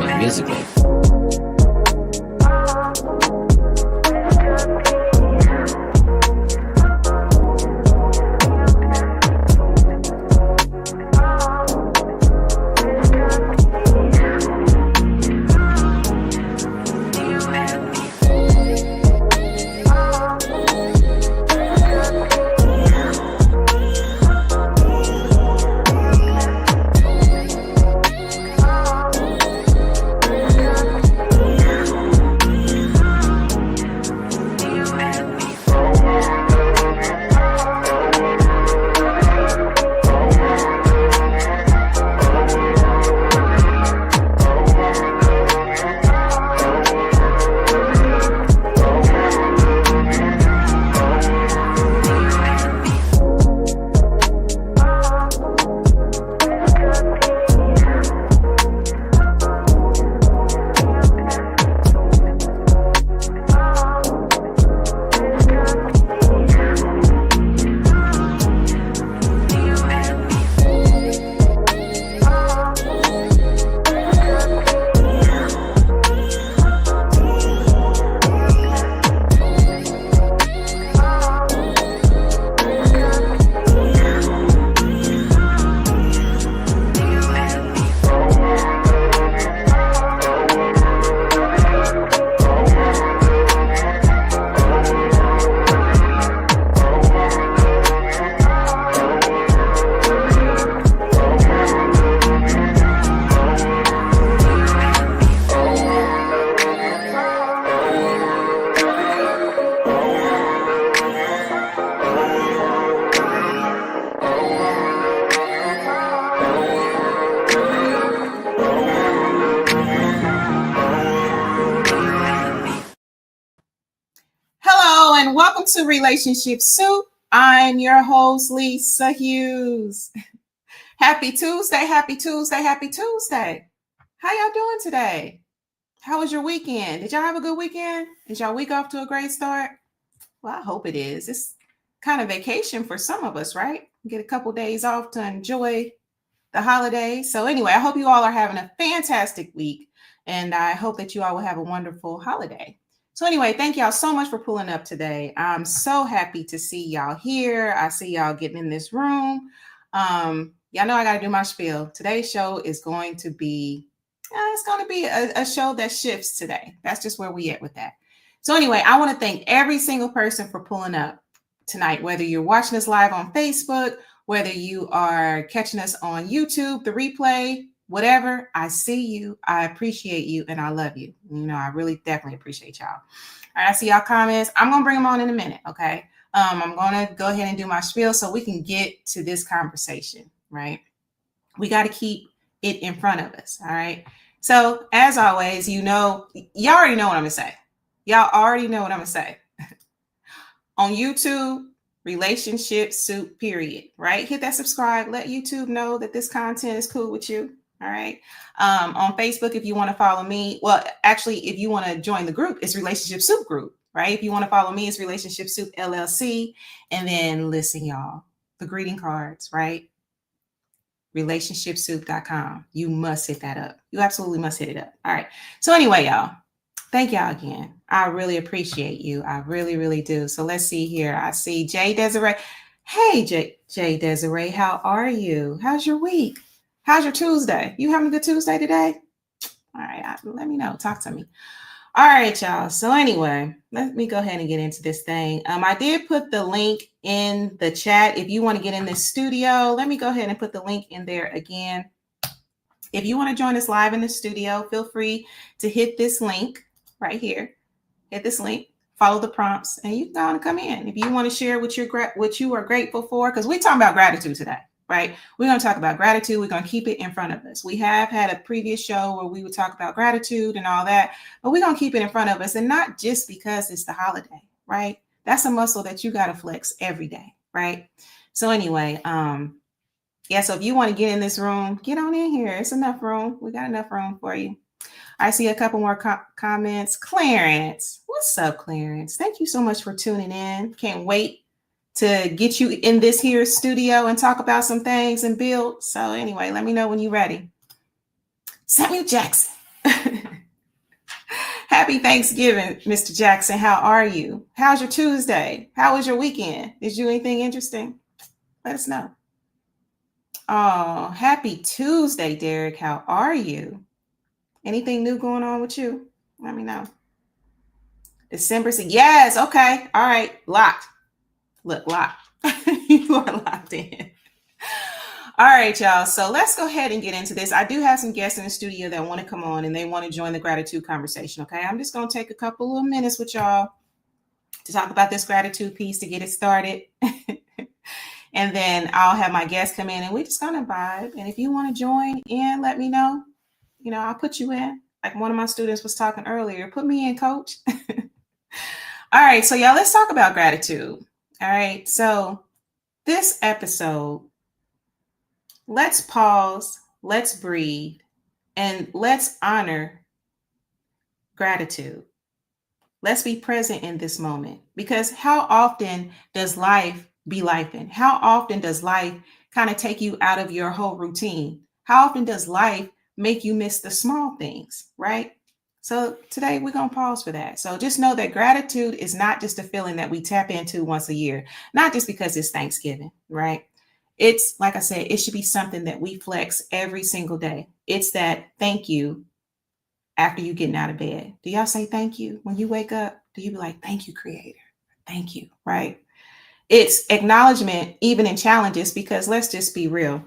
Musically. And welcome to Relationship Soup. I'm your host, Lisa Hughes. Happy Tuesday, happy Tuesday, happy Tuesday. How y'all doing today? How was your weekend? Did y'all have a good weekend? Is y'all week off to a great start? Well, I hope it is. It's kind of vacation for some of us, right? Get a couple days off to enjoy the holidays. So anyway, I hope you all are having a fantastic week, and I hope that you all will have a wonderful holiday. So anyway, thank y'all so much for pulling up today. I'm so happy to see y'all here. I see y'all getting in this room. Y'all know I got to do my spiel. Today's show is going to be, a show that shifts today. That's just where we at with that. So anyway, I want to thank every single person for pulling up tonight, whether you're watching us live on Facebook, whether you are catching us on YouTube, the replay, whatever. I see you, I appreciate you, and I love you. You know, I really definitely appreciate y'all. All right, I see y'all comments. I'm going to bring them on in a minute, okay? I'm going to go ahead and do my spiel so we can get to this conversation, right? We got to keep it in front of us, all right? So, as always, you know, y'all already know what I'm going to say. Y'all already know what I'm going to say. On YouTube, Relationship Soup, period, right? Hit that subscribe. Let YouTube know that this content is cool with you. All right. On Facebook, if you want to follow me, well, actually, if you want to join the group, it's RelationshipSoupGroup, right? If you want to follow me, it's RelationshipSoupLLC. And then listen, y'all, the greeting cards, right? RelationshipSoup.com. You must hit that up. You absolutely must hit it up. All right. So anyway, y'all, thank y'all again. I really appreciate you. I really, really do. So let's see here. I see Jay Desiree. Hey, Jay Desiree, how are you? How's your week? How's your Tuesday? You having a good Tuesday today? All right, let me know. Talk to me. All right, y'all. So anyway, let me go ahead and get into this thing. I did put the link in the chat. If you want to get in this studio, let me go ahead and put the link in there again. If you want to join us live in the studio, feel free to hit this link right here. Hit this link, follow the prompts, and you can come in. If you want to share what you are grateful for, because we're talking about gratitude today. Right? We're going to talk about gratitude. We're going to keep it in front of us. We have had a previous show where we would talk about gratitude and all that, but we're going to keep it in front of us, and not just because it's the holiday, right? That's a muscle that you got to flex every day, right? So anyway, so if you want to get in this room, get on in here. It's enough room. We got enough room for you. I see a couple more comments. Clarence, what's up, Clarence? Thank you so much for tuning in. Can't wait to get you in this here studio and talk about some things and build. So anyway, let me know when you're ready. Samuel Jackson. Happy Thanksgiving, Mr. Jackson. How are you? How's your Tuesday? How was your weekend? Did you do anything interesting? Let us know. Oh, happy Tuesday, Derek. How are you? Anything new going on with you? Let me know. December. Yes. Okay. All right. Locked. Look, locked. You are locked in. All right, y'all. So let's go ahead and get into this. I do have some guests in the studio that want to come on and they want to join the gratitude conversation. Okay. I'm just going to take a couple little minutes with y'all to talk about this gratitude piece to get it started. And then I'll have my guests come in and we're just going to vibe. And if you want to join in, let me know. You know, I'll put you in. Like one of my students was talking earlier. Put me in, coach. All right. So y'all, let's talk about gratitude. All right. So this episode, let's pause, let's breathe, and let's honor gratitude. Let's be present in this moment, because how often does life be lifing? How often does life kind of take you out of your whole routine? How often does life make you miss the small things, right? So today we're going to pause for that. So just know that gratitude is not just a feeling that we tap into once a year, not just because it's Thanksgiving, right? It's, like I said, it should be something that we flex every single day. It's that thank you after you getting out of bed. Do y'all say thank you when you wake up? Do you be like, thank you, Creator? Thank you, right? It's acknowledgement even in challenges, because let's just be real.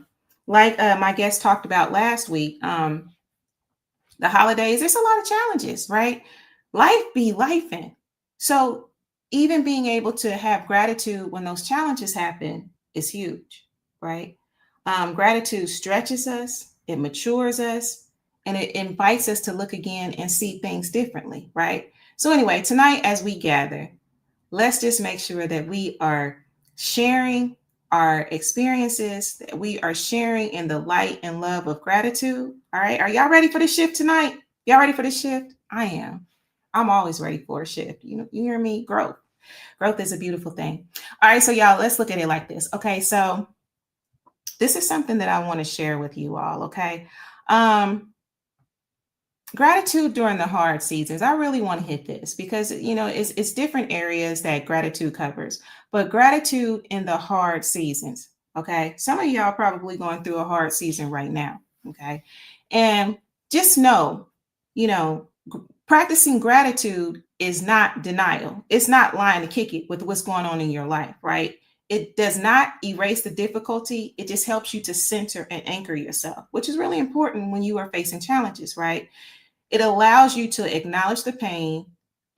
Like my guest talked about last week, the holidays, there's a lot of challenges, right? Life be lifing. So even being able to have gratitude when those challenges happen is huge, right? Gratitude stretches us, it matures us, and it invites us to look again and see things differently, right? So anyway, tonight as we gather, let's just make sure that we are sharing our experiences, that we are sharing in the light and love of gratitude. All right. Are y'all ready for the shift tonight? Y'all ready for the shift? I am. I'm always ready for a shift. You hear me? Growth. Growth is a beautiful thing. All right. So y'all, let's look at it like this. Okay. So this is something that I want to share with you all. Okay. Gratitude during the hard seasons. I really want to hit this because, it's different areas that gratitude covers, but gratitude in the hard seasons. Okay. Some of y'all probably going through a hard season right now. Okay. And just know, practicing gratitude is not denial. It's not lying to kick it with what's going on in your life, right? It does not erase the difficulty. It just helps you to center and anchor yourself, which is really important when you are facing challenges, right? It allows you to acknowledge the pain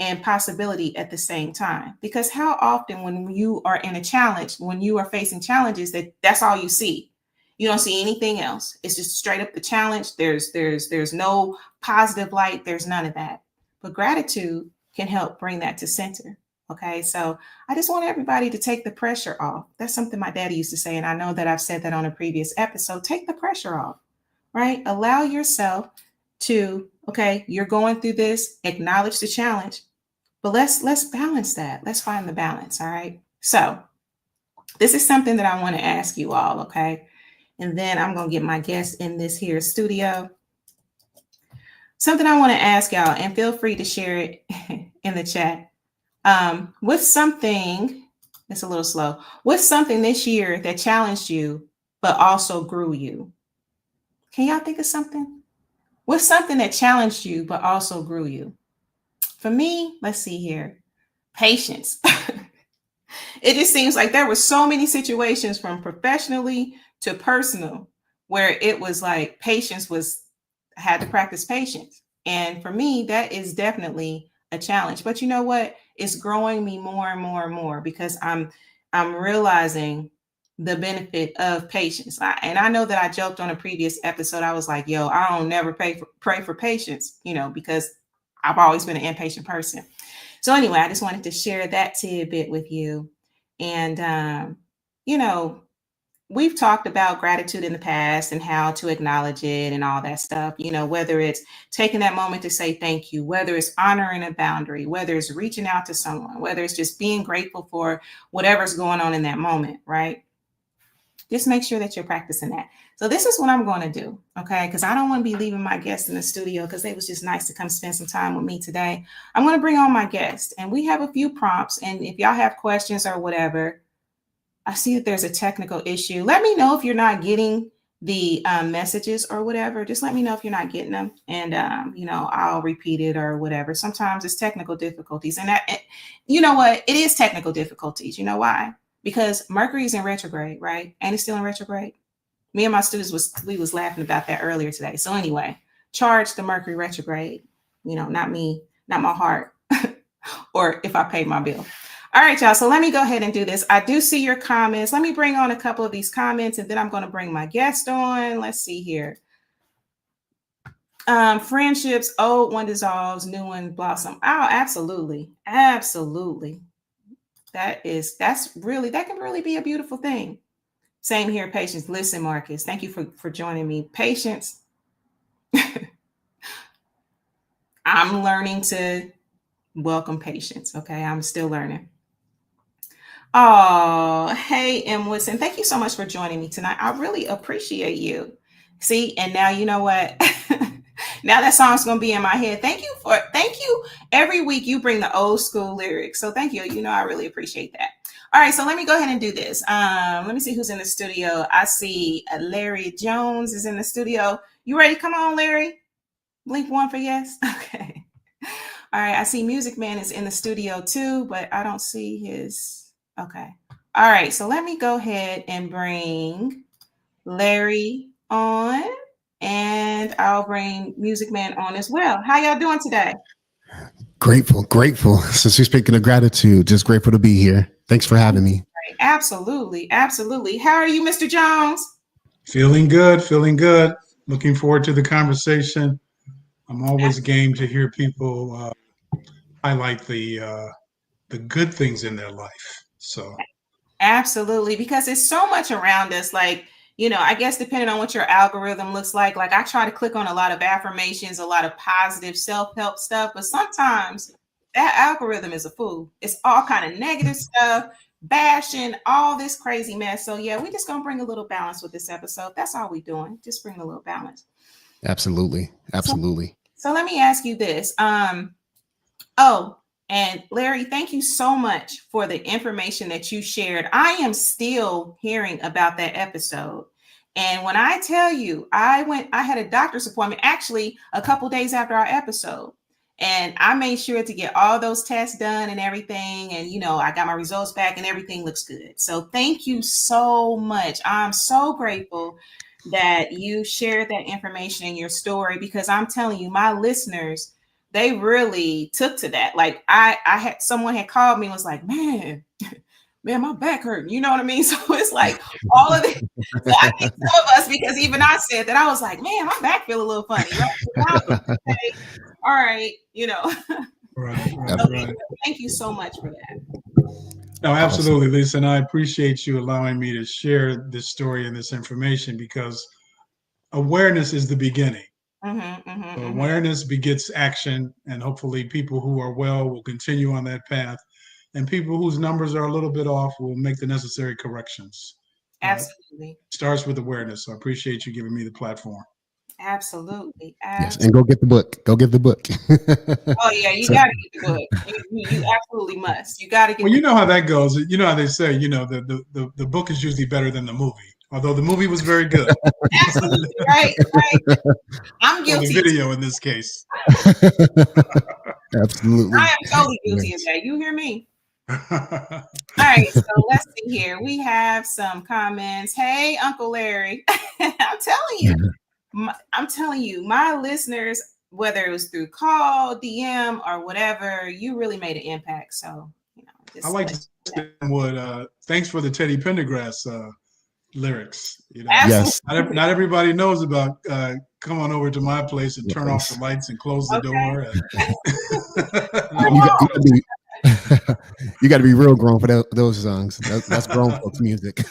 and possibility at the same time. Because how often when you are in a challenge, when you are facing challenges, that's all you see. You don't see anything else. It's just straight up the challenge. There's no positive light. There's none of that. But gratitude can help bring that to center. Okay, so I just want everybody to take the pressure off. That's something my daddy used to say, and I know that I've said that on a previous episode. Take the pressure off, right? Allow yourself to, okay, you're going through this, acknowledge the challenge, but let's balance that. Let's find the balance. All right. So this is something that I want to ask you all. Okay. And then I'm going to get my guest in this here studio. Something I want to ask y'all, and feel free to share it in the chat. What's something, it's a little slow. What's something this year that challenged you, but also grew you? Can y'all think of something? What's something that challenged you, but also grew you? For me, let's see here. Patience. It just seems like there were so many situations from professionally to personal where it was like I had to practice patience. And for me, that is definitely a challenge. But you know what? It's growing me more and more and more because I'm realizing the benefit of patience. And I know that I joked on a previous episode. I was like, yo, I don't never pray for patience, because I've always been an impatient person. So anyway, I just wanted to share that tidbit with you. And, we've talked about gratitude in the past and how to acknowledge it and all that stuff, whether it's taking that moment to say thank you, whether it's honoring a boundary, whether it's reaching out to someone, whether it's just being grateful for whatever's going on in that moment, right? Just make sure that you're practicing that. So this is what I'm going to do, okay? Because I don't want to be leaving my guests in the studio because it was just nice to come spend some time with me today. I'm going to bring on my guest, and we have a few prompts. And if y'all have questions or whatever, I see that there's a technical issue. Let me know if you're not getting the messages or whatever. Just let me know if you're not getting them, and I'll repeat it or whatever. Sometimes it's technical difficulties, and you know what? It is technical difficulties. You know why? Because Mercury's in retrograde, right? And it's still in retrograde. Me and my students was laughing about that earlier today. So anyway, charge the Mercury retrograde. Not me, not my heart, or if I paid my bill. All right, y'all. So let me go ahead and do this. I do see your comments. Let me bring on a couple of these comments, and then I'm going to bring my guest on. Let's see here. Friendships, old one dissolves, new one blossom. Oh, absolutely. Absolutely. That can really be a beautiful thing. Same here, Patience. Listen, Marcus, thank you for joining me. Patience. I'm learning to welcome patience. Okay. I'm still learning. Oh, hey, M. Woodson. Thank you so much for joining me tonight. I really appreciate you. See, and now you know what? Now that song's going to be in my head. Thank you. Every week you bring the old school lyrics. So thank you. I really appreciate that. All right. So let me go ahead and do this. Let me see who's in the studio. I see Larry Jones is in the studio. You ready? Come on, Larry. Blink one for yes. Okay. All right. I see Music Man is in the studio too, but I don't see his. Okay. All right. So let me go ahead and bring Larry on. And I'll bring Music Man on as well. How y'all doing today? Grateful. Since you're speaking of gratitude, just grateful to be here. Thanks for having me. Absolutely. How are you, Mr. Jones? Feeling good. Looking forward to the conversation. I'm always game to hear people highlight the good things in their life. So absolutely, because it's so much around us. Like, I guess depending on what your algorithm looks like I try to click on a lot of affirmations, a lot of positive self-help stuff, but sometimes that algorithm is a fool. It's all kind of negative stuff, bashing, all this crazy mess. So yeah, we're just going to bring a little balance with this episode. That's all we're doing. Just bring a little balance. Absolutely. So let me ask you this. And Larry, thank you so much for the information that you shared. I am still hearing about that episode. And when I tell you, I had a doctor's appointment actually a couple days after our episode. And I made sure to get all those tests done and everything. And, I got my results back and everything looks good. So thank you so much. I'm so grateful that you shared that information in your story, because I'm telling you, my listeners, they really took to that. Like I had someone had called me and was like, man, my back hurt. You know what I mean? So it's like all of it. So I think some of us, because even I said that, I was like, man, my back feel a little funny. Right? Okay, all right, Right. Thank you so much for that. No, absolutely, Lisa. And I appreciate you allowing me to share this story and this information, because awareness is the beginning. So awareness begets action, and hopefully people who are well will continue on that path, and people whose numbers are a little bit off will make the necessary corrections. Absolutely. Starts with awareness. So I appreciate you giving me the platform. Absolutely. Yes, and go get the book. Oh yeah, you gotta get the book. You absolutely must. You gotta get. Well, you know how that goes. You know how they say, the book is usually better than the movie. Although the movie was very good. Absolutely. Right. I'm guilty. Or the video in this case. Absolutely. I am totally guilty of that. You hear me? All right. So let's see here. We have some comments. Hey, Uncle Larry. I'm telling you, my listeners, whether it was through call, DM, or whatever, you really made an impact. So, I like to say, thanks for the Teddy Pendergrass lyrics. Yes. Not everybody knows about come on over to my place and turn off the lights and close the door. You got to be real grown for those songs. That's grown folks music.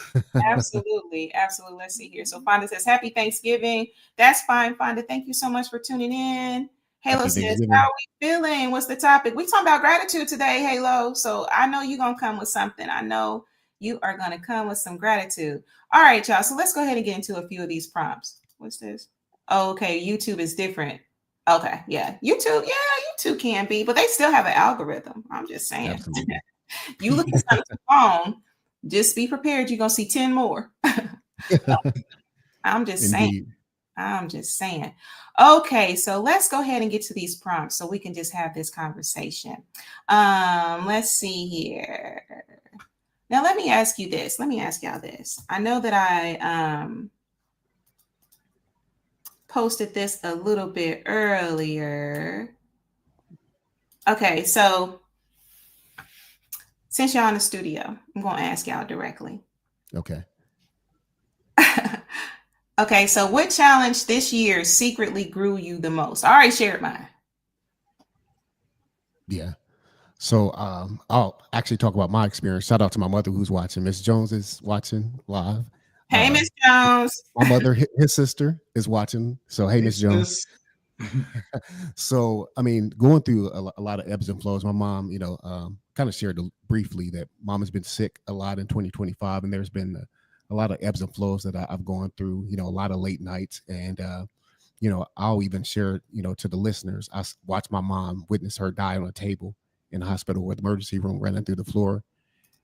Absolutely. Absolutely. Let's see here. So Fonda says, Happy Thanksgiving. That's fine, Fonda. Thank you so much for tuning in. Halo Happy says, Thanksgiving. how are we feeling? What's the topic? We talking about gratitude today, Halo. So I know you're going to come with something. I know you are going to come with some gratitude. All right, y'all. So let's go ahead and get into a few of these prompts. What's this? Oh, okay. YouTube is different. Okay. Yeah. YouTube can be, but they still have an algorithm. I'm just saying. Absolutely. You look at something wrong, just be prepared. You're going to see 10 more. I'm just saying. I'm just saying. Okay, so let's go ahead and get to these prompts so we can just have this conversation. Let's see here. Now, let me ask you this. Let me ask y'all this. I know that I posted this a little bit earlier. Okay, so since y'all in the studio, I'm going to ask y'all directly. Okay. Okay, so what challenge this year secretly grew you the most? I already shared mine. Yeah. So I'll actually talk about my experience. Shout out to my mother who's watching. Miss Jones is watching live. Hey, Miss Jones. My mother, his sister, is watching. So hey, Miss Jones. So I mean, going through a lot of ebbs and flows. My mom, kind of shared briefly that mom has been sick a lot in 2025, and there's been a lot of ebbs and flows that I've gone through. A lot of late nights, and I'll even share, to the listeners. I watched my mom witness her die on a table in the hospital with the emergency room running through the floor,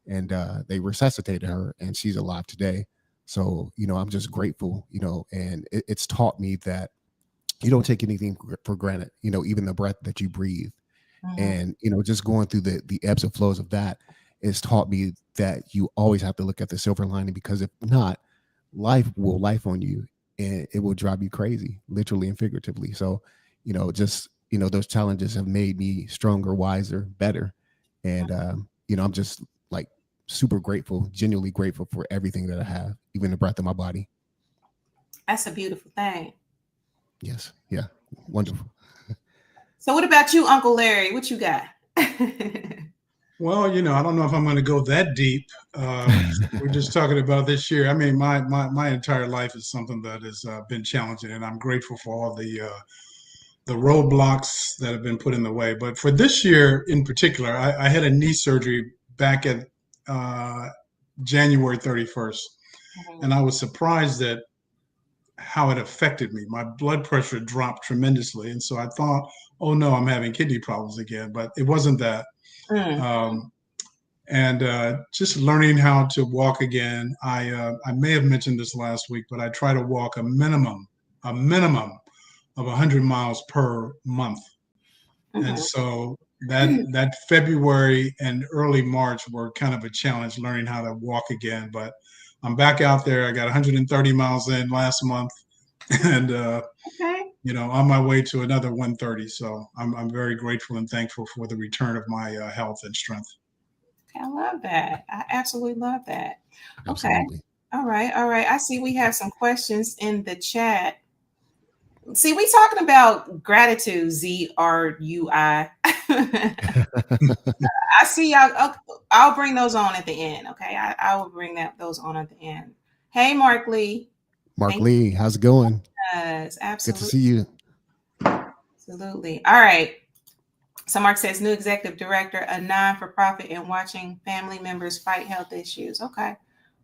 and they resuscitated her, and she's alive today. So I'm just grateful, and it's taught me that you don't take anything for granted, even the breath that you breathe. And just going through the ebbs and flows of that has taught me that you always have to look at the silver lining, because if not, life will life on you, and it will drive you crazy, literally and figuratively. So those challenges have made me stronger, wiser, better. And I'm just like super grateful, genuinely grateful for everything that I have, even the breath in my body. That's a beautiful thing. Yes. Yeah. Wonderful. So what about you, Uncle Larry? What you got? Well, I don't know if I'm going to go that deep. We're just talking about this year. I mean, my entire life is something that has been challenging, and I'm grateful for all the roadblocks that have been put in the way. But for this year in particular, I had a knee surgery back at January 31st, and I was surprised at how it affected me. My blood pressure dropped tremendously, and so I thought, oh no, I'm having kidney problems again. But it wasn't that. And just learning how to walk again. I may have mentioned this last week, but I try to walk a minimum of 100 miles per month. And so that February and early March were kind of a challenge, learning how to walk again. But I'm back out there. I got 130 miles in last month, and on my way to another 130. So I'm very grateful and thankful for the return of my health and strength. I love that. I absolutely love that. Absolutely. Okay. All right. I see we have some questions in the chat. See, we talking about gratitude, ZRUI. I see y'all. I'll bring those on at the end. Okay. I will bring those on at the end. Hey, Mark Lee. Mark Lee, how's it going? Yes, absolutely. Good to see you. Absolutely. All right. So Mark says, new executive director, a non-for-profit, and watching family members fight health issues. Okay.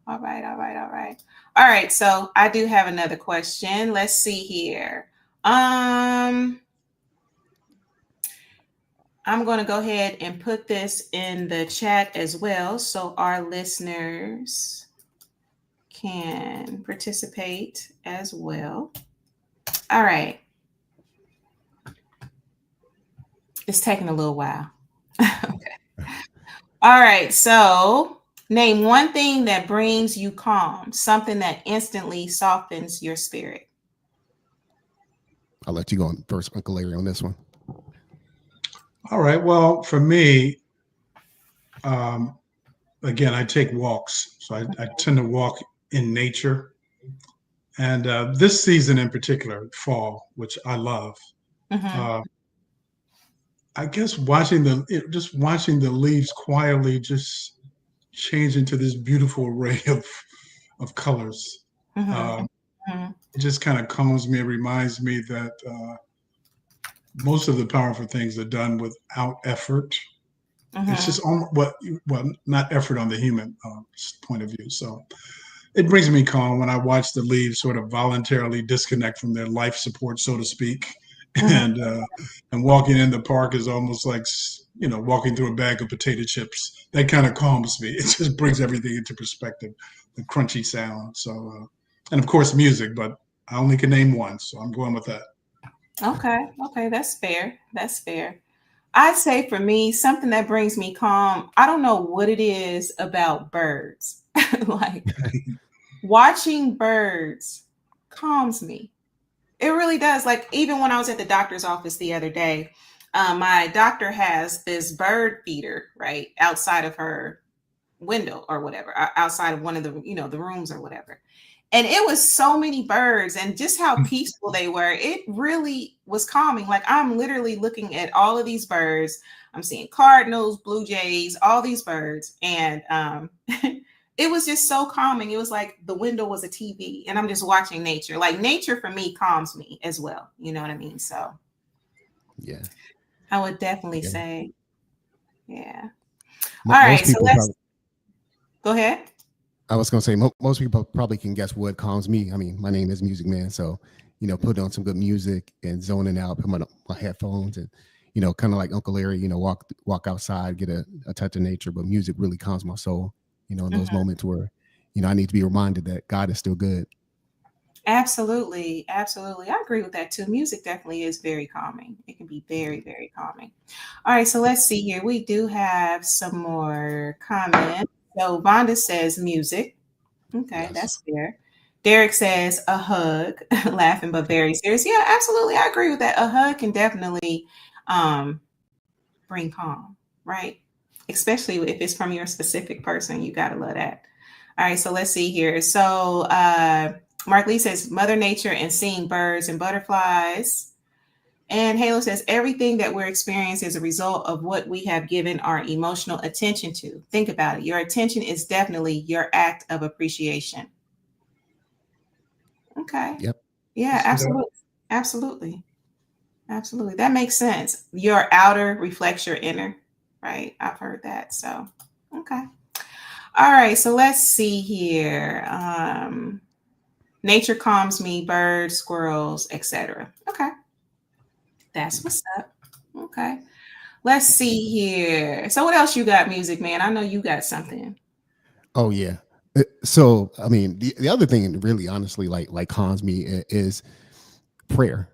All right. So I do have another question. Let's see here. I'm going to go ahead and put this in the chat as well, so our listeners can participate as well. All right. It's taking a little while. Okay. All right. So name one thing that brings you calm, something that instantly softens your spirit. I'll let you go on first, Uncle Larry, on this one. All right. Well, for me, again, I take walks. So I tend to walk in nature. And this season in particular, fall, which I love, I guess watching the leaves quietly just change into this beautiful array of colors. It just kind of calms me. It reminds me that most of the powerful things are done without effort. It's just not effort on the human point of view. So it brings me calm when I watch the leaves sort of voluntarily disconnect from their life support, so to speak. And walking in the park is almost like, walking through a bag of potato chips. That kind of calms me. It just brings everything into perspective, the crunchy sound. So, and of course music, but I only can name one, so I'm going with that. Okay, that's fair. That's fair. I'd say for me, something that brings me calm, I don't know what it is about birds. Like watching birds calms me. It really does. Like even when I was at the doctor's office the other day, my doctor has this bird feeder right outside of her window or whatever, outside of one of the the rooms or whatever. And it was so many birds and just how peaceful they were. It really was calming. Like I'm literally looking at all of these birds. I'm seeing cardinals, blue jays, all these birds. And it was just so calming. It was like the window was a TV and I'm just watching nature. Like nature for me calms me as well. You know what I mean? So yeah, I would definitely say, yeah. All right. So let's go ahead. I was going to say, most people probably can guess what calms me. I mean, my name is Music Man. So, put on some good music and zoning out, put my headphones and, kind of like Uncle Larry, walk outside, get a touch of nature. But music really calms my soul, in those moments where, I need to be reminded that God is still good. Absolutely. Absolutely. I agree with that too. Music definitely is very calming. It can be very, very calming. All right. So let's see here. We do have some more comments. So Vonda says music. Okay, yes. That's fair. Derek says a hug, laughing but very serious. Yeah, absolutely. I agree with that. A hug can definitely bring calm, right? Especially if it's from your specific person. You got to love that. All right, so let's see here. So Mark Lee says Mother Nature and seeing birds and butterflies. And Halo says, everything that we're experiencing is a result of what we have given our emotional attention to. Think about it. Your attention is definitely your act of appreciation. Okay. Yep. Yeah, absolutely. Absolutely. Absolutely. That makes sense. Your outer reflects your inner, right? I've heard that. So, okay. All right. So let's see here. Nature calms me, birds, squirrels, etc. Okay. That's what's up. Okay. Let's see here. So what else you got, Music Man? I know you got something. Oh, yeah. So, I mean, the other thing really honestly like calms me is prayer.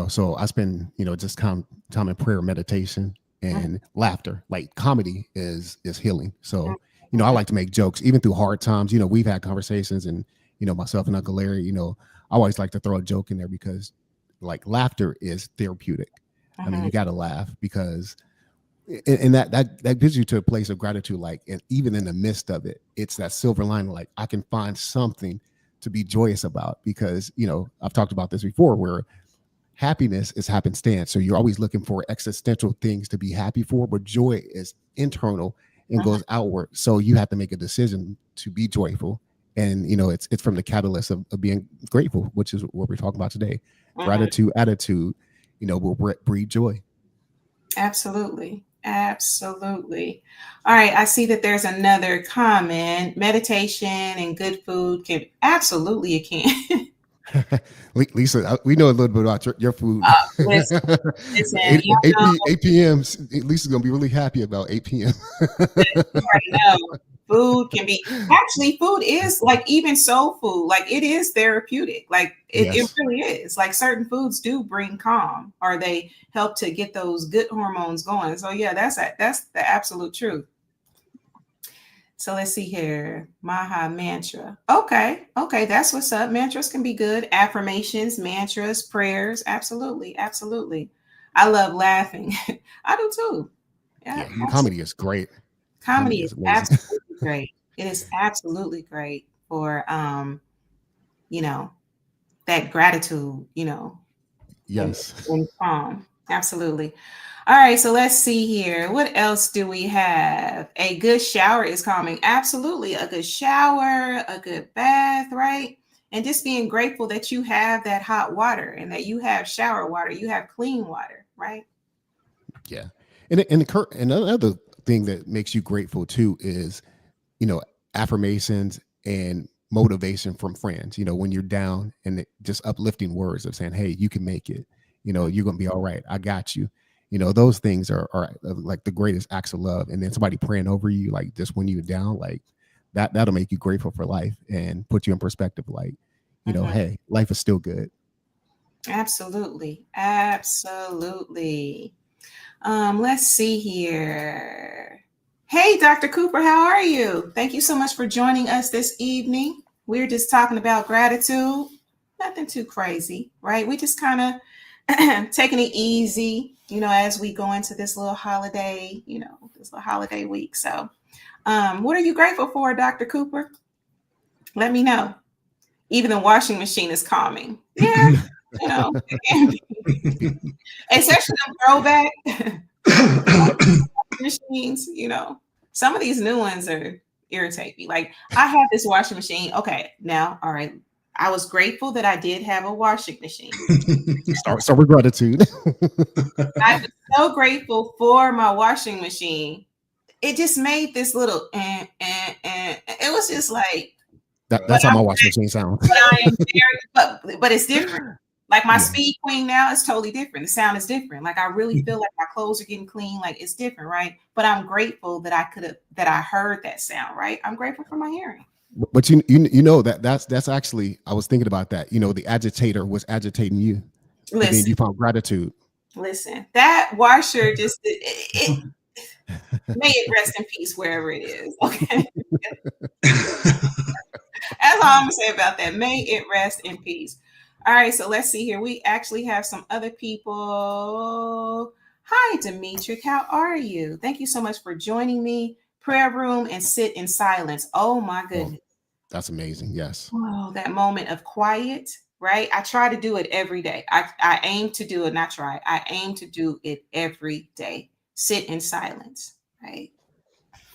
So I spend, just time in prayer, meditation and laughter. Like comedy is healing. So, I like to make jokes even through hard times. We've had conversations and, myself and Uncle Larry, I always like to throw a joke in there because like laughter is therapeutic. I mean, you got to laugh because and that gives you to a place of gratitude. Like, and even in the midst of it, it's that silver lining. Like I can find something to be joyous about because, I've talked about this before where happiness is happenstance. So you're always looking for existential things to be happy for, but joy is internal and goes outward. So you have to make a decision to be joyful. And, it's from the catalyst of being grateful, which is what we're talking about today. Gratitude, attitude, will breed joy. Absolutely. Absolutely. All right. I see that there's another comment. Meditation and good food can absolutely it can. Lisa, we know a little bit about your food. Listen, 8 p.m. Lisa's gonna be really happy about 8 p.m. You already know. Food can be food is like even soul food, like it is therapeutic. Like it really is. Like certain foods do bring calm or they help to get those good hormones going. So yeah, that's the absolute truth. So let's see here. Maha mantra. Okay, that's what's up. Mantras can be good. Affirmations, mantras, prayers. Absolutely. I love laughing. I do too. Yeah, comedy is great. Comedy is absolutely great. It is absolutely great for that gratitude, Yes. and calm. Absolutely. All right, so let's see here. What else do we have? A good shower is calming. Absolutely. A good shower, a good bath, right? And just being grateful that you have that hot water and that you have shower water, you have clean water, right? Yeah. And another thing that makes you grateful too is, affirmations and motivation from friends, when you're down, and just uplifting words of saying, hey, you can make it, you're going to be all right. I got you. Those things are like the greatest acts of love. And then somebody praying over you, like just when you're down, like that'll make you grateful for life and put you in perspective. Like, hey, life is still good. Absolutely. Absolutely. Let's see here. Hey, Dr. Cooper, how are you? Thank you so much for joining us this evening. We're just talking about gratitude. Nothing too crazy, right? We just kind of taking it easy, as we go into this little holiday, this little holiday week. So, what are you grateful for, Dr. Cooper? Let me know. Even the washing machine is calming. Yeah, especially the throwback machines, some of these new ones irritate me. Like, I have this washing machine. Okay, now, all right. I was grateful that I did have a washing machine. Start with gratitude. I was so grateful for my washing machine. It just made this little it was just like that's how my washing machine sounds. But it's different. Like my Speed Queen now is totally different. The sound is different. Like I really feel like my clothes are getting clean. Like it's different, right? But I'm grateful that I heard that sound, right? I'm grateful for my hearing. But that's actually, I was thinking about that. The agitator was agitating you. Listen, and then you found gratitude. Listen, that washer just it may it rest in peace wherever it is. Okay. That's all I'm gonna say about that. May it rest in peace. All right, so let's see here. We actually have some other people. Hi, Demetric. How are you? Thank you so much for joining me. Prayer room and sit in silence. Oh my goodness. That's amazing. Yes. Oh, that moment of quiet, right? I try to do it every day. I aim to do it, not try. I aim to do it every day. Sit in silence, right?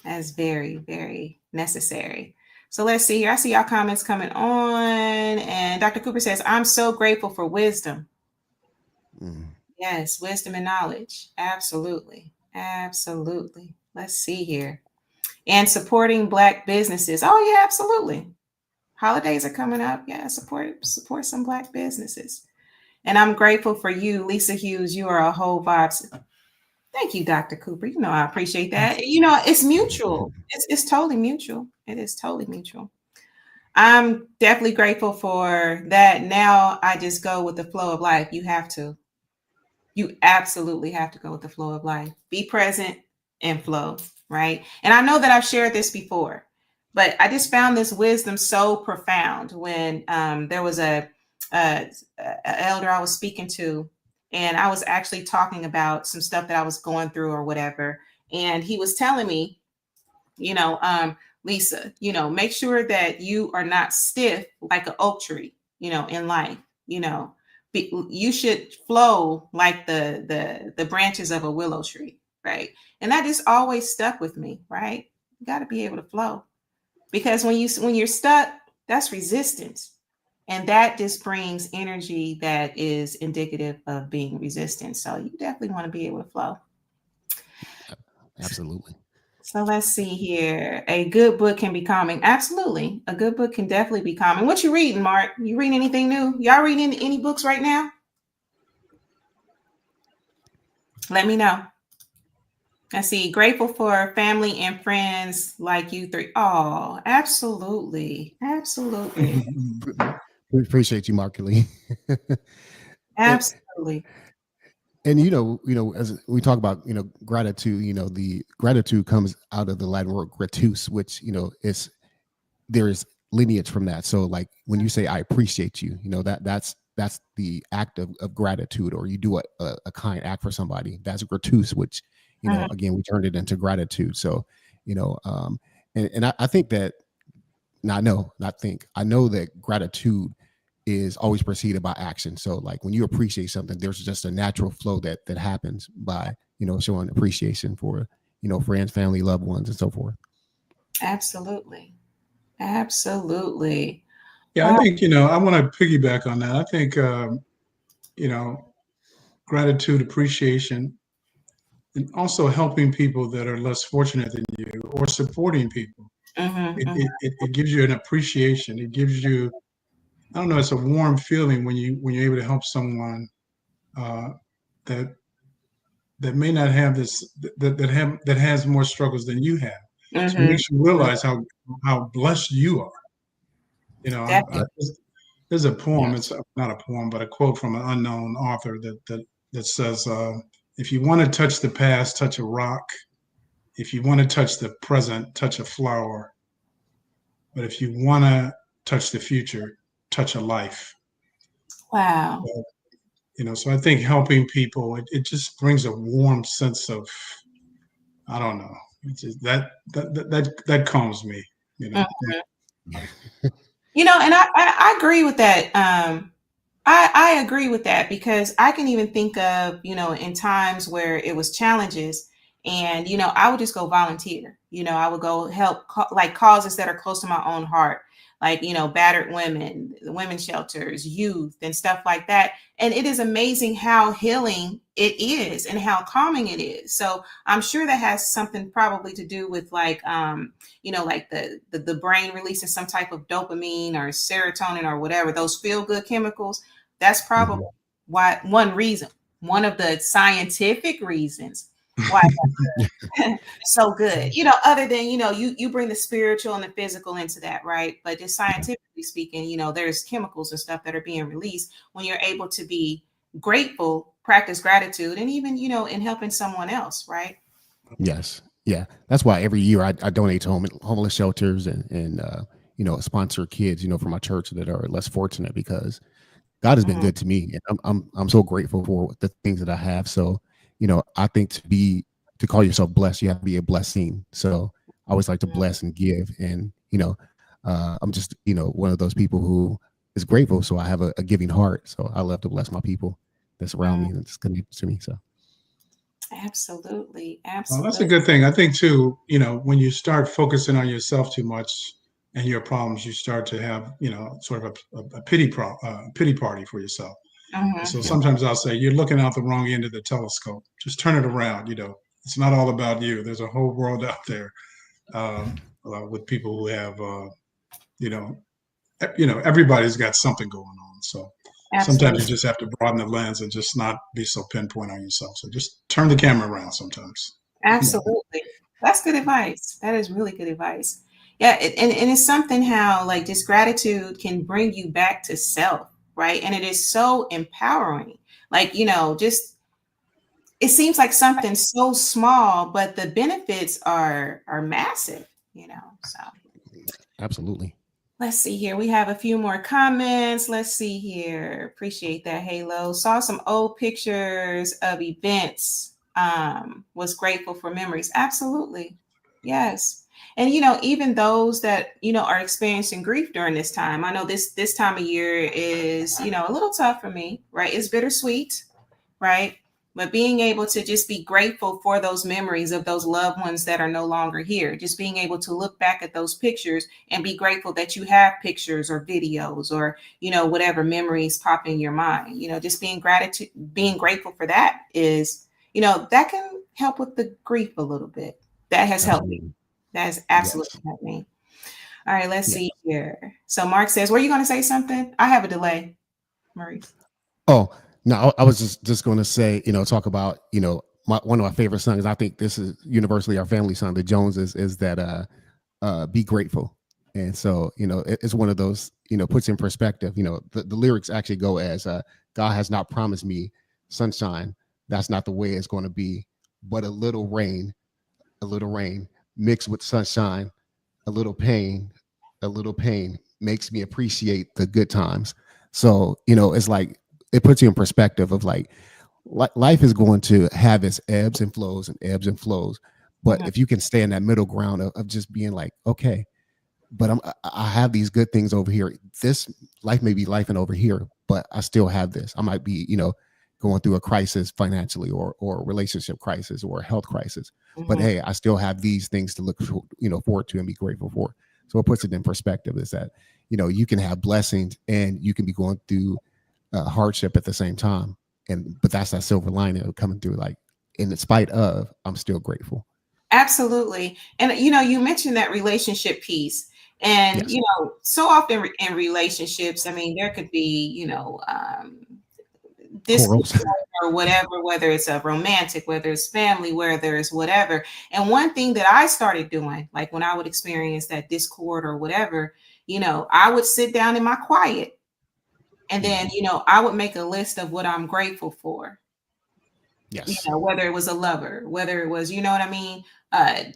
That's very, very necessary. So let's see here. I see y'all comments coming on. And Dr. Cooper says, I'm so grateful for wisdom. Yes, wisdom and knowledge. Absolutely. Absolutely. Let's see here. And supporting Black businesses. Oh, yeah, absolutely. Holidays are coming up. Yeah, support some Black businesses. And I'm grateful for you, Lisa Hughes. You are a whole vibe. Thank you, Dr. Cooper. I appreciate that. It's mutual. It's totally mutual. It is totally mutual. I'm definitely grateful for that. Now I just go with the flow of life. You absolutely have to go with the flow of life. Be present and flow, right? And I know that I've shared this before, but I just found this wisdom so profound when there was a elder I was speaking to, and I was actually talking about some stuff that I was going through or whatever. And he was telling me, Lisa, make sure that you are not stiff like an oak tree, in life, you should flow like the branches of a willow tree, right? And that just always stuck with me, right? You got to be able to flow, because when you're stuck, that's resistance. And that just brings energy that is indicative of being resistant. So you definitely want to be able to flow. Absolutely. So let's see here. A good book can be calming. Absolutely. A good book can definitely be calming. What you reading, Mark? You reading anything new? Y'all reading any books right now? Let me know. I see. Grateful for family and friends like you three. Oh, absolutely. Absolutely. We appreciate you, Mark Lee. Absolutely. And as we talk about, gratitude, the gratitude comes out of the Latin word gratus, which, there is lineage from that. So like when you say, I appreciate you, that's the act of gratitude, or you do a kind act for somebody. That's gratus, which, again, we turned it into gratitude. So, and I think that, I know that gratitude is always preceded by action. So like when you appreciate something, there's just a natural flow that happens by, showing appreciation for, friends, family, loved ones, and so forth. Absolutely. Absolutely. Yeah, I think, I want to piggyback on that. I think, gratitude, appreciation, and also helping people that are less fortunate than you, or supporting people. It gives you an appreciation. It gives you, I don't know, it's a warm feeling when you're able to help someone that may not have this, that has more struggles than you have. So it makes you realize how blessed you are. There's a poem. It's not a poem, but a quote from an unknown author that says, "If you want to touch the past, touch a rock. If you want to touch the present, touch a flower. But if you want to touch the future, touch a life." Wow. So I think helping people, it just brings a warm sense of, I don't know, it's just that calms me. And I agree with that. I agree with that, because I can even think of, in times where it was challenges, and, I would just go volunteer. I would go help like causes that are close to my own heart, like, battered women, the women's shelters, youth, and stuff like that. And it is amazing how healing it is and how calming it is. So I'm sure that has something probably to do with like, like the brain releasing some type of dopamine or serotonin or whatever, those feel good chemicals. That's probably why one of the scientific reasons why so good, other than, you bring the spiritual and the physical into that, right? But just scientifically speaking, there's chemicals and stuff that are being released when you're able to be grateful, practice gratitude, and even, in helping someone else, right? Yes. Yeah. That's why every year I donate to homeless shelters and sponsor kids, from my church that are less fortunate, because God has been good to me. And I'm so grateful for the things that I have. So, I think to call yourself blessed, you have to be a blessing. So I always like to bless and give. And, I'm just, one of those people who is grateful. So I have a giving heart. So I love to bless my people that's around me and that's connected to me. So. Absolutely. Well, that's a good thing. I think too, when you start focusing on yourself too much and your problems, you start to have, sort of a pity party for yourself. So sometimes I'll say, you're looking out the wrong end of the telescope. Just turn it around. It's not all about you. There's a whole world out there with people who have, everybody's got something going on. So sometimes you just have to broaden the lens and just not be so pinpoint on yourself. So just turn the camera around sometimes. Absolutely. That's good advice. That is really good advice. Yeah. And it's something how like just gratitude can bring you back to self, right? And it is so empowering. Like, just it seems like something so small, but the benefits are massive, so. Absolutely. Let's see here. We have a few more comments. Let's see here. Appreciate that, Halo. Saw some old pictures of events. Was grateful for memories. Absolutely. Yes. And, even those that, are experiencing grief during this time. I know this time of year is, a little tough for me, right? It's bittersweet, right? But being able to just be grateful for those memories of those loved ones that are no longer here, just being able to look back at those pictures and be grateful that you have pictures or videos or, whatever memories pop in your mind, just being grateful for that is, that can help with the grief a little bit. That has helped me. That has absolutely helped me. All right, let's see here. So Mark says, were you going to say something? I have a delay, Maurice. Oh, no, I was just going to say, talk about, one of my favorite songs. I think this is universally our family song, the Joneses, is that be grateful. And so, it's one of those, puts in perspective, the lyrics actually go as God has not promised me sunshine. That's not the way it's going to be. But a little rain mixed with sunshine, a little pain makes me appreciate the good times. So, it's like, it puts you in perspective of like life is going to have its ebbs and flows. But if you can stay in that middle ground of just being like, okay, but I have these good things over here. This life may be lifing over here, but I still have this. I might be, going through a crisis financially, or a relationship crisis, or a health crisis. But hey, I still have these things to look forward to and be grateful for. So it puts it in perspective, is that, you can have blessings and you can be going through hardship at the same time. But that's that silver lining of coming through, like, in spite of, I'm still grateful. Absolutely. And, you mentioned that relationship piece. And, Yes. so often in relationships, I mean, there could be, discord or whatever, whether it's a romantic, whether it's family, whether it's whatever. And one thing that I started doing, like when I would experience that discord or whatever, I would sit down in my quiet, and then, I would make a list of what I'm grateful for. Yes. Whether it was a lover, whether it was, what I mean,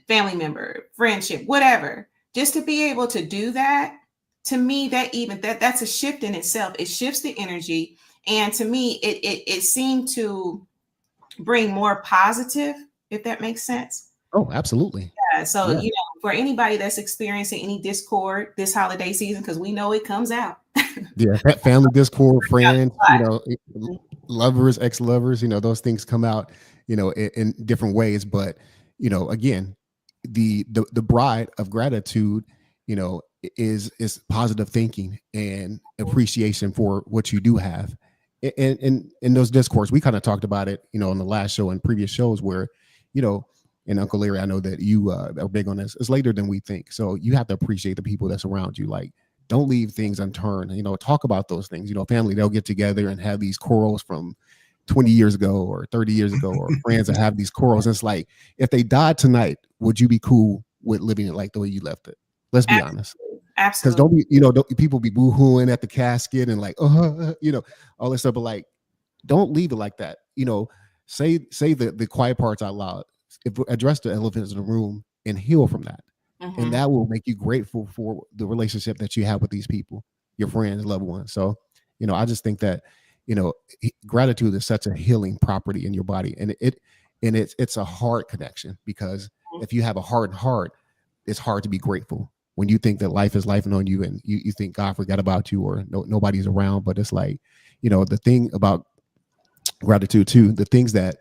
family member, friendship, whatever, just to be able to do that. To me, that's a shift in itself. It shifts the energy. And to me, it seemed to bring more positive, if that makes sense. Oh, absolutely. Yeah. So, for anybody that's experiencing any discord this holiday season, because we know it comes out. Yeah, family discord, friends, lovers, ex-lovers, those things come out, in different ways. But, again, the bride of gratitude, is positive thinking and appreciation for what you do have. And in those discourse, we kind of talked about it, on the last show and previous shows where, and Uncle Larry, I know that you are big on this. It's later than we think. So you have to appreciate the people that's around you. Like, don't leave things unturned. Talk about those things. Family, they'll get together and have these quarrels from 20 years ago or 30 years ago, or friends that have these quarrels. And it's like, if they died tonight, would you be cool with living it like the way you left it? Let's be honest. Absolutely. Because don't people be boo-hooing at the casket and like, all this stuff. But like, don't leave it like that. Say the quiet parts out loud. Address the elephants in the room and heal from that. And that will make you grateful for the relationship that you have with these people, your friends, loved ones. So, I just think that, gratitude is such a healing property in your body. And it's a heart connection, because if you have a hardened heart, it's hard to be grateful when you think that life is lifing on you and you think God forgot about you, or nobody's around. But it's like, the thing about gratitude too, the things that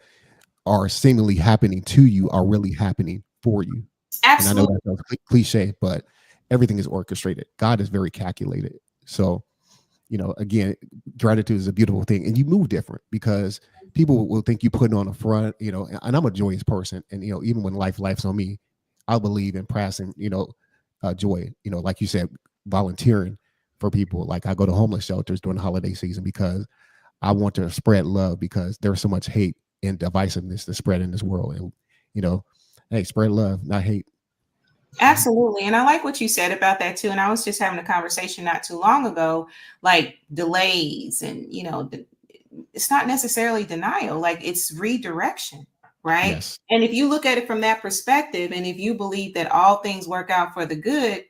are seemingly happening to you are really happening for you. Absolutely. And I know that's cliche, but everything is orchestrated. God is very calculated. So, again, gratitude is a beautiful thing, and you move different because people will think you putting on a front, and I'm a joyous person. And, even when life's on me, I believe in passing, joy, like you said, volunteering for people. Like, I go to homeless shelters during the holiday season because I want to spread love, because there's so much hate and divisiveness to spread in this world. And, hey, spread love, not hate. Absolutely. And I like what you said about that too. And I was just having a conversation not too long ago, like delays and, it's not necessarily denial, like it's redirection, right? Yes. And if you look at it from that perspective, and if you believe that all things work out for the good,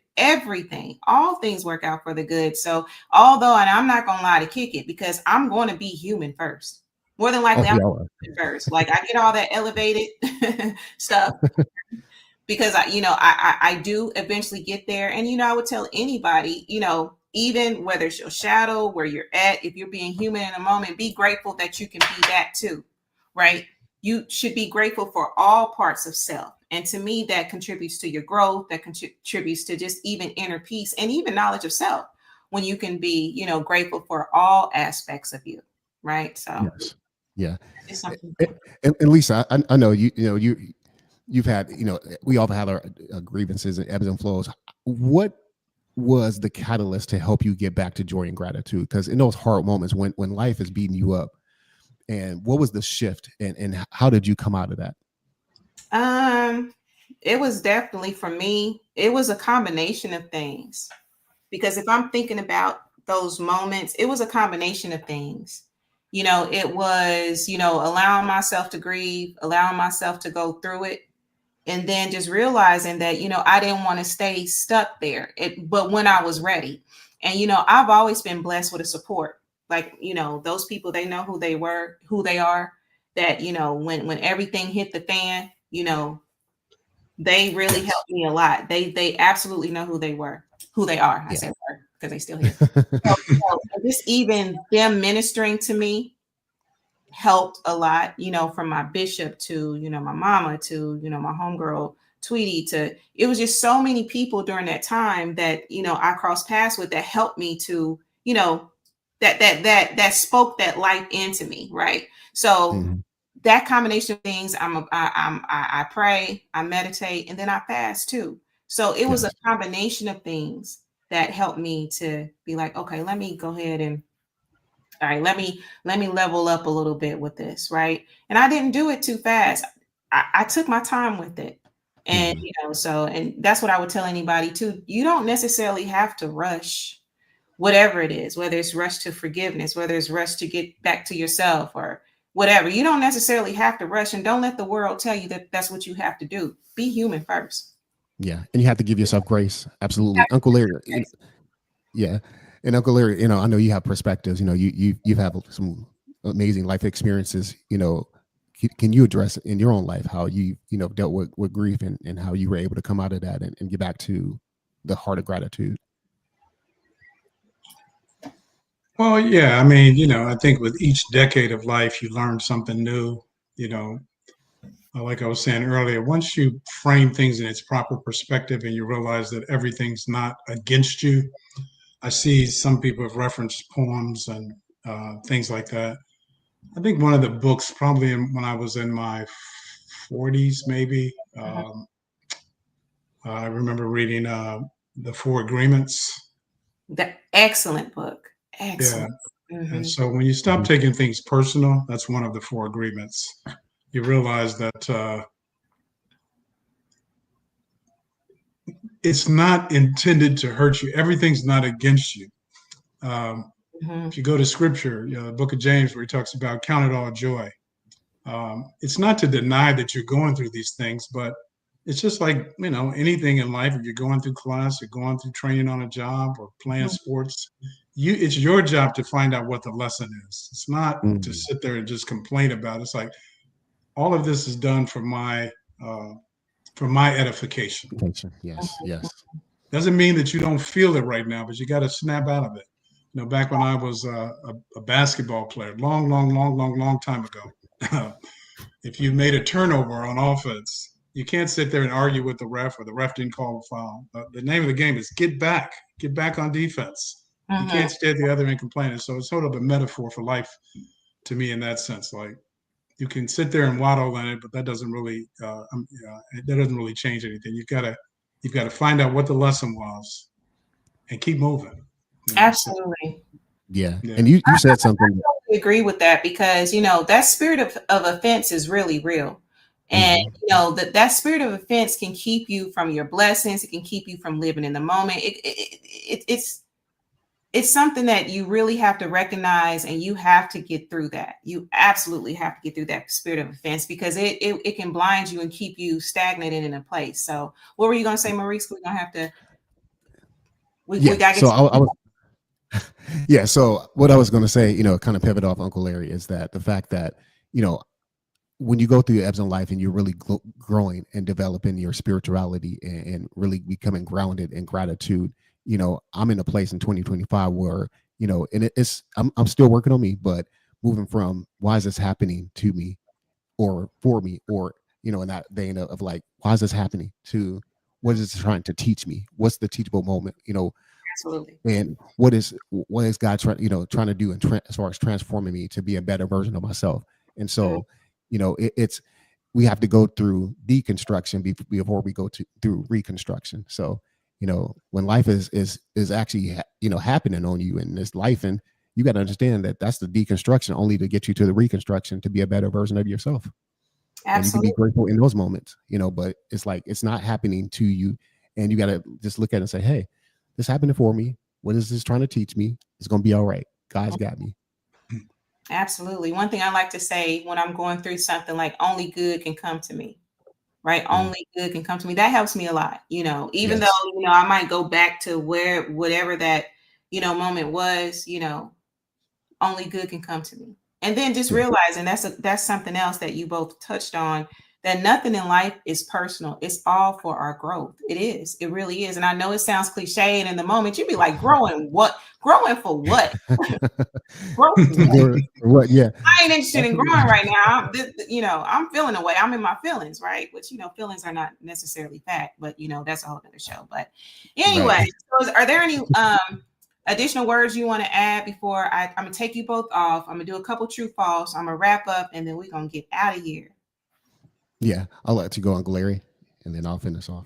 all things work out for the good. So although, and I'm not going to lie to kick it, because I'm going to be human first. More than likely, I'm human first. Like, I get all that elevated stuff because I do eventually get there. And, I would tell anybody, even whether it's your shadow, where you're at, if you're being human in a moment, be grateful that you can be that too, right? You should be grateful for all parts of self. And to me, that contributes to your growth, that contributes to just even inner peace and even knowledge of self, when you can be, grateful for all aspects of you, right? So yes. Yeah. And Lisa, I know you've had, we all have our grievances and ebbs and flows. What was the catalyst to help you get back to joy and gratitude? Because in those hard moments when life is beating you up, and what was the shift, and how did you come out of that? It was definitely, for me, it was a combination of things. Because if I'm thinking about those moments, it was a combination of things. It was, allowing myself to grieve, allowing myself to go through it. And then just realizing that, I didn't want to stay stuck there. But when I was ready, and, I've always been blessed with a support. Like, those people, they know who they are, that, when everything hit the fan, they really helped me a lot. They absolutely know who they were. who they are. I say were because they still here. So just even them ministering to me helped a lot, you know, from my bishop to, you know, my mama to, you know, my homegirl Tweety to, it was just so many people during that time that, you know, I crossed paths with that helped me to, you know, that spoke that life into me. Right. So that combination of things, I pray, I meditate, and then I fast too. So it was a combination of things that helped me to be like, okay, let me go ahead and all right, let me level up a little bit with this, right? And I didn't do it too fast. I took my time with it. And you know, so and that's what I would tell anybody too. You don't necessarily have to rush whatever it is, whether it's rush to forgiveness, whether it's rush to get back to yourself or whatever. You don't necessarily have to rush, and don't let the world tell you that that's what you have to do. Be human first. Yeah, and you have to give yourself grace. Absolutely, Uncle Larry. Yeah, and Uncle Larry, you know, I know you have perspectives. You know, you've had some amazing life experiences. You know, can you address in your own life how you know dealt with grief and how you were able to come out of that and get back to the heart of gratitude? Well, yeah, I mean, you know, I think with each decade of life, you learn something new. You know, like I was saying earlier, once you frame things in its proper perspective and you realize that everything's not against you, I see some people have referenced poems and things like that. I think one of the books, probably when I was in my 40s, maybe, I remember reading The Four Agreements. The excellent book. Excellent. Yeah. And so when you stop taking things personal, that's one of the four agreements. You realize that it's not intended to hurt you. Everything's not against you. If you go to scripture, you know, the book of James, where he talks about count it all joy. It's not to deny that you're going through these things, but it's just like, you know, anything in life. If you're going through class, you're going through training on a job or playing sports, it's your job to find out what the lesson is. It's not to sit there and just complain about it. It's like all of this is done for my edification. Yes, yes. Doesn't mean that you don't feel it right now, but you got to snap out of it. You know, back when I was a basketball player, long time ago, if you made a turnover on offense, you can't sit there and argue with the ref or the ref didn't call a foul. The name of the game is get back on defense. You can't stay at the other end complaining. So it's sort of a metaphor for life to me in that sense. Like you can sit there and waddle in it, but that doesn't really change anything. You've got to find out what the lesson was and keep moving. You know? Absolutely. Yeah. And you said something. I totally agree with that because, you know, that spirit of offense is really real. And, you know, that spirit of offense can keep you from your blessings. It can keep you from living in the moment. It's something that you really have to recognize, and you have to get through that. You absolutely have to get through that spirit of offense because it can blind you and keep you stagnant in a place. So what were you going to say, Maurice? We're going to have to, we got to get so what I was going to say, you know, kind of pivot off Uncle Larry, is that the fact that, you know, when you go through ebbs in life and you're really growing and developing your spirituality and really becoming grounded in gratitude, you know, I'm in a place in 2025 where, you know, and I'm still working on me, but moving from why is this happening to me or for me, or, you know, in that vein of like, why is this happening, to what is it trying to teach me? What's the teachable moment, you know? Absolutely. And what is God trying to do as far as transforming me to be a better version of myself? And so, you know, we have to go through deconstruction before we go through reconstruction. So, you know, when life is actually, you know, happening on you in this life, and you got to understand that that's the deconstruction only to get you to the reconstruction to be a better version of yourself. Absolutely. And you can be grateful in those moments, you know, but it's like, it's not happening to you. And you got to just look at it and say, hey, this happened for me. What is this trying to teach me? It's going to be all right. God's got me. Absolutely. One thing I like to say when I'm going through something, like, only good can come to me, right? Only good can come to me. That helps me a lot, you know, even though, you know, I might go back to whatever that, you know, moment was, you know, only good can come to me. And then just realizing that's something else that you both touched on, that nothing in life is personal. It's all for our growth. It is. It really is. And I know it sounds cliche. And in the moment, you'd be like, growing what? Growing for what? Growing for what? Yeah. I ain't interested in growing right now. I'm feeling away. I'm in my feelings, right? Which, feelings are not necessarily fact, but, that's a whole other show. But anyway, Right. So are there any additional words you want to add before I'm going to take you both off? I'm going to do a couple true false. I'm going to wrap up and then we're going to get out of here. Yeah, I'll let you go, Uncle Larry, and then I'll finish off.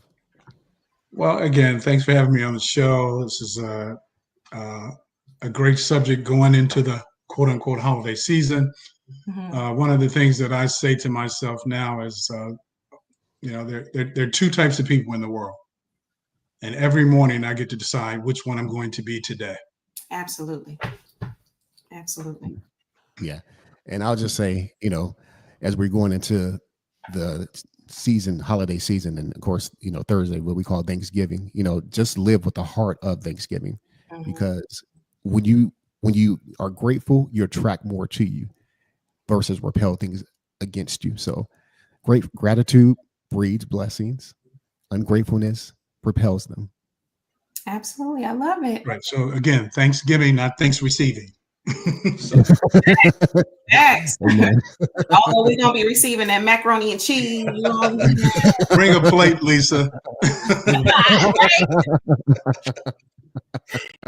Well, again, thanks for having me on the show. This is a great subject going into the quote unquote holiday season. Mm-hmm. One of the things that I say to myself now is, there are two types of people in the world. And every morning I get to decide which one I'm going to be today. Absolutely. Absolutely. Yeah. And I'll just say, as we're going into the holiday season, and of course, Thursday, what we call Thanksgiving, just live with the heart of Thanksgiving, mm-hmm. because when you are grateful, you attract more to you versus repel things against you. So great gratitude breeds blessings. Ungratefulness repels them. Absolutely. I love it. Right. So again, Thanksgiving, not thanks receiving. Yes. Although we're gonna be receiving that macaroni and cheese. Bring a plate, Lisa.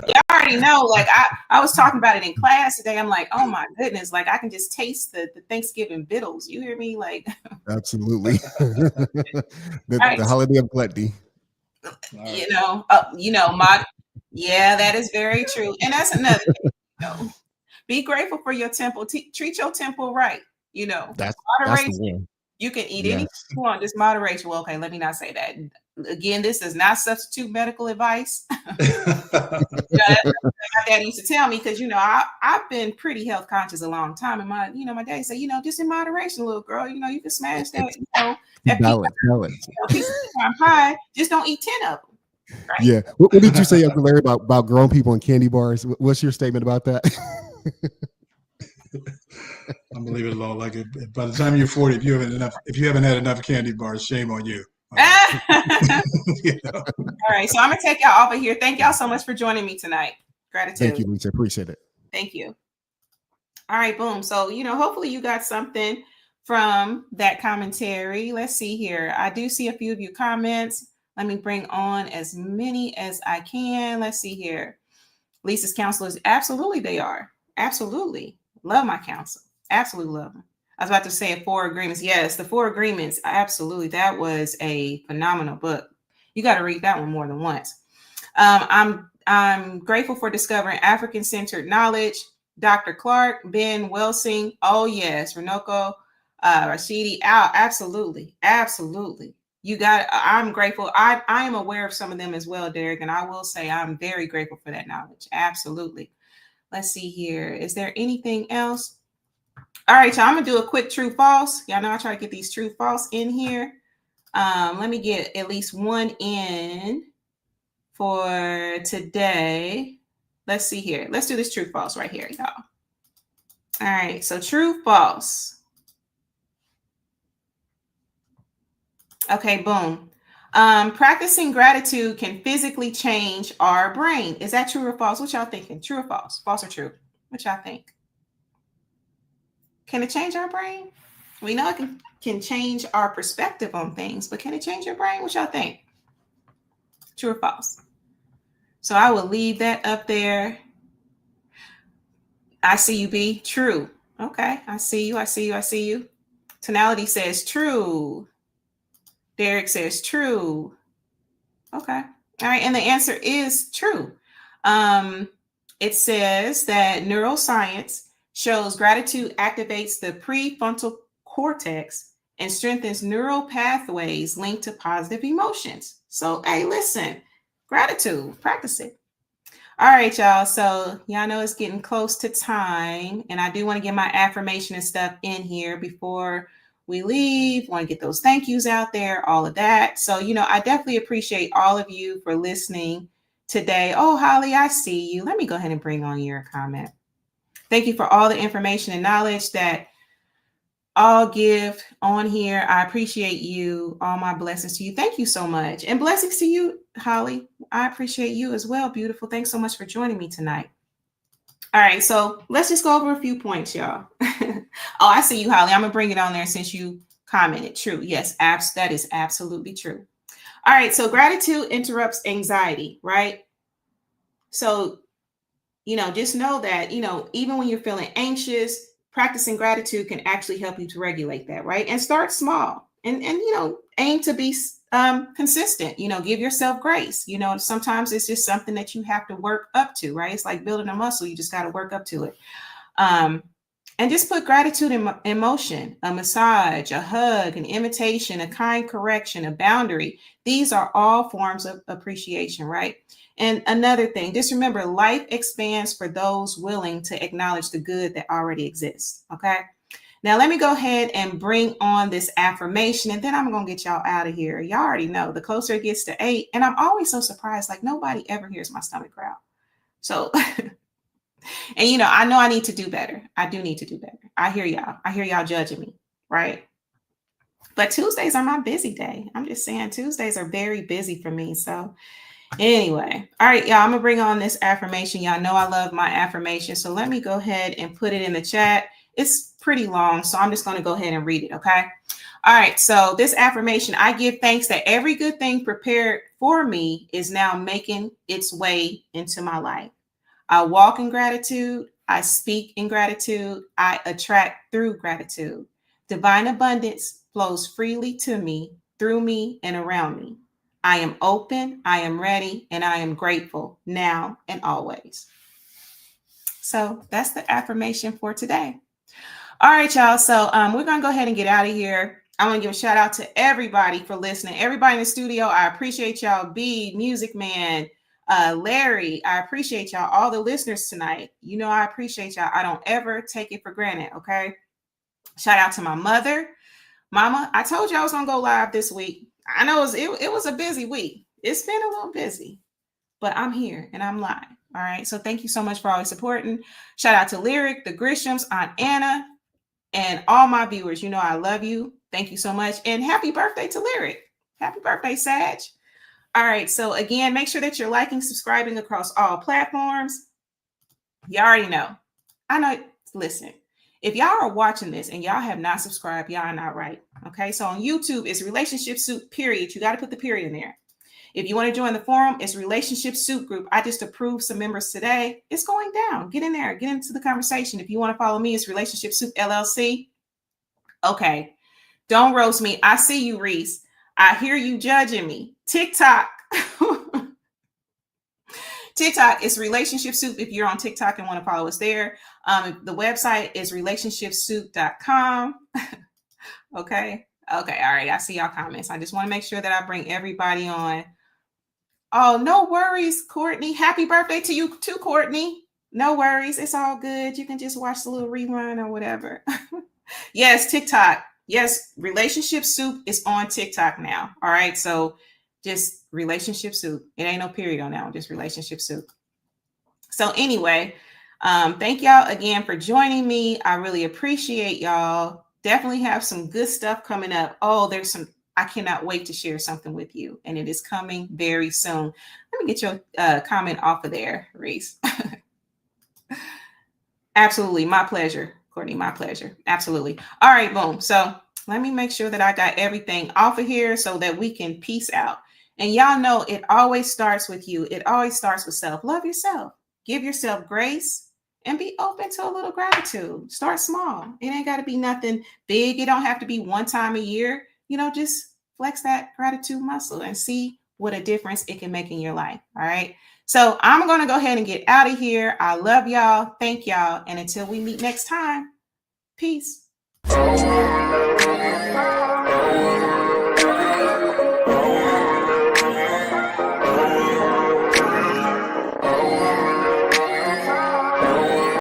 You already know, like I was talking about it in class today. I'm like, oh my goodness, like I can just taste the Thanksgiving vittles. You hear me? Like absolutely. The holiday of gluttony. That is very true. And that's another thing, be grateful for your temple. Treat your temple right. That's moderation. That's the one. You can eat anything you want, just moderation. Well, okay, let me not say that. Again, this does not substitute medical advice. My dad used to tell me, because I've been pretty health conscious a long time, and my dad said, just in moderation, little girl, you can smash that, that balance. Piece of pie, just don't eat 10 of them. Right? Yeah. What did you say, Uncle Larry, about grown people and candy bars? What's your statement about that? I'm gonna leave it alone. Like, by the time you're 40, if you haven't had enough candy bars, shame on you. All right, so I'm gonna take y'all off of here. Thank y'all so much for joining me tonight. Gratitude. Thank you, Lisa. Appreciate it. Thank you. All right, boom. So hopefully you got something from that commentary. Let's see here. I do see a few of your comments. Let me bring on as many as I can. Let's see here. Lisa's counselors, absolutely they are. Absolutely. Love my counsel. Absolutely love them. I was about to say 4 Agreements. Yes, the 4 Agreements. Absolutely. That was a phenomenal book. You got to read that one more than once. I'm grateful for discovering African-centered knowledge. Dr. Clark, Ben Welsing. Oh, yes. Renoko, Rashidi. Absolutely. Absolutely. I'm grateful. I am aware of some of them as well, Derek. And I will say I'm very grateful for that knowledge. Absolutely. Let's see here. Is there anything else? All right, y'all, I'm going to do a quick true false. Y'all know I try to get these true false in here. Let me get at least one in for today. Let's see here. Let's do this true false right here, y'all. All right, so true false. Okay, boom. Practicing gratitude can physically change our brain. Is that true or false? What y'all thinking? True or false? False or true? What y'all think? Can it change our brain? We know it can change our perspective on things, but can it change your brain? What y'all think? True or false? So I will leave that up there. I see you, B. True. Okay, I see you. Tonality says true. Derek says true. Okay. All right. And the answer is true. It says that neuroscience shows gratitude activates the prefrontal cortex and strengthens neural pathways linked to positive emotions. So, hey, listen, gratitude, practice it. All right, y'all. So y'all know it's getting close to time. And I do want to get my affirmation and stuff in here before we leave. Want to get those thank yous out there, all of that. So, I definitely appreciate all of you for listening today. Oh, Holly, I see you. Let me go ahead and bring on your comment. Thank you for all the information and knowledge that all give on here. I appreciate you. All my blessings to you. Thank you so much. And blessings to you, Holly. I appreciate you as well. Beautiful. Thanks so much for joining me tonight. All right, so let's just go over a few points, y'all. Oh, I see you, Holly. I'm going to bring it on there since you commented. True. Yes, that is absolutely true. All right, so gratitude interrupts anxiety, right? So, just know that, even when you're feeling anxious, practicing gratitude can actually help you to regulate that, right? And start small and aim to be consistent, give yourself grace. Sometimes it's just something that you have to work up to, right? It's like building a muscle. You just got to work up to it. And just put gratitude in motion, a massage, a hug, an invitation, a kind correction, a boundary. These are all forms of appreciation, right? And another thing, just remember, life expands for those willing to acknowledge the good that already exists. Okay. Now, let me go ahead and bring on this affirmation, and then I'm going to get y'all out of here. Y'all already know the closer it gets to 8, and I'm always so surprised, like nobody ever hears my stomach growl. So, and I know I need to do better. I do need to do better. I hear y'all judging me, right? But Tuesdays are my busy day. I'm just saying Tuesdays are very busy for me. So anyway, all right, y'all, I'm going to bring on this affirmation. Y'all know I love my affirmation. So let me go ahead and put it in the chat. It's pretty long, so I'm just going to go ahead and read it, okay? All right, so this affirmation, I give thanks that every good thing prepared for me is now making its way into my life. I walk in gratitude. I speak in gratitude. I attract through gratitude. Divine abundance flows freely to me, through me, and around me. I am open, I am ready, and I am grateful now and always. So that's the affirmation for today. All right, y'all. So we're going to go ahead and get out of here. I want to give a shout out to everybody for listening. Everybody in the studio, I appreciate y'all. B, Music Man, Larry, I appreciate y'all. All the listeners tonight, I appreciate y'all. I don't ever take it for granted, okay? Shout out to my mother. Mama, I told you I was going to go live this week. I know it was a busy week. It's been a little busy, but I'm here and I'm live. All right. So thank you so much for always supporting. Shout out to Lyric, the Grishams, Aunt Anna, and all my viewers. I love you. Thank you so much. And happy birthday to Lyric. Happy birthday, Sag. All right. So again, make sure that you're liking, subscribing across all platforms. You already know. I know. Listen, if y'all are watching this and y'all have not subscribed, y'all are not right. Okay. So on YouTube, it's Relationship Soup, period. You got to put the period in there. If you want to join the forum, it's RelationshipSoupGroup. I just approved some members today. It's going down. Get in there. Get into the conversation. If you want to follow me, it's RelationshipSoupLLC. Okay. Don't roast me. I see you, Reese. I hear you judging me. TikTok. TikTok is Relationship Soup. If you're on TikTok and want to follow us there. The website is RelationshipSoup.com. Okay. Okay. All right. I see y'all comments. I just want to make sure that I bring everybody on. Oh, no worries, Courtney. Happy birthday to you too, Courtney. No worries. It's all good. You can just watch the little rerun or whatever. Yes, TikTok. Yes, Relationship Soup is on TikTok now. All right. So just Relationship Soup. It ain't no period on that one. Just Relationship Soup. So anyway, thank y'all again for joining me. I really appreciate y'all. Definitely have some good stuff coming up. Oh, I cannot wait to share something with you, and it is coming very soon. Let me get your comment off of there, Reese. Absolutely. My pleasure, Courtney. My pleasure. Absolutely. All right, boom. So let me make sure that I got everything off of here so that we can peace out. And y'all know it always starts with you. It always starts with self. Love yourself. Give yourself grace and be open to a little gratitude. Start small. It ain't got to be nothing big. It don't have to be one time a year. Just flex that gratitude muscle and see what a difference it can make in your life. All right. So I'm going to go ahead and get out of here. I love y'all. Thank y'all. And until we meet next time, peace.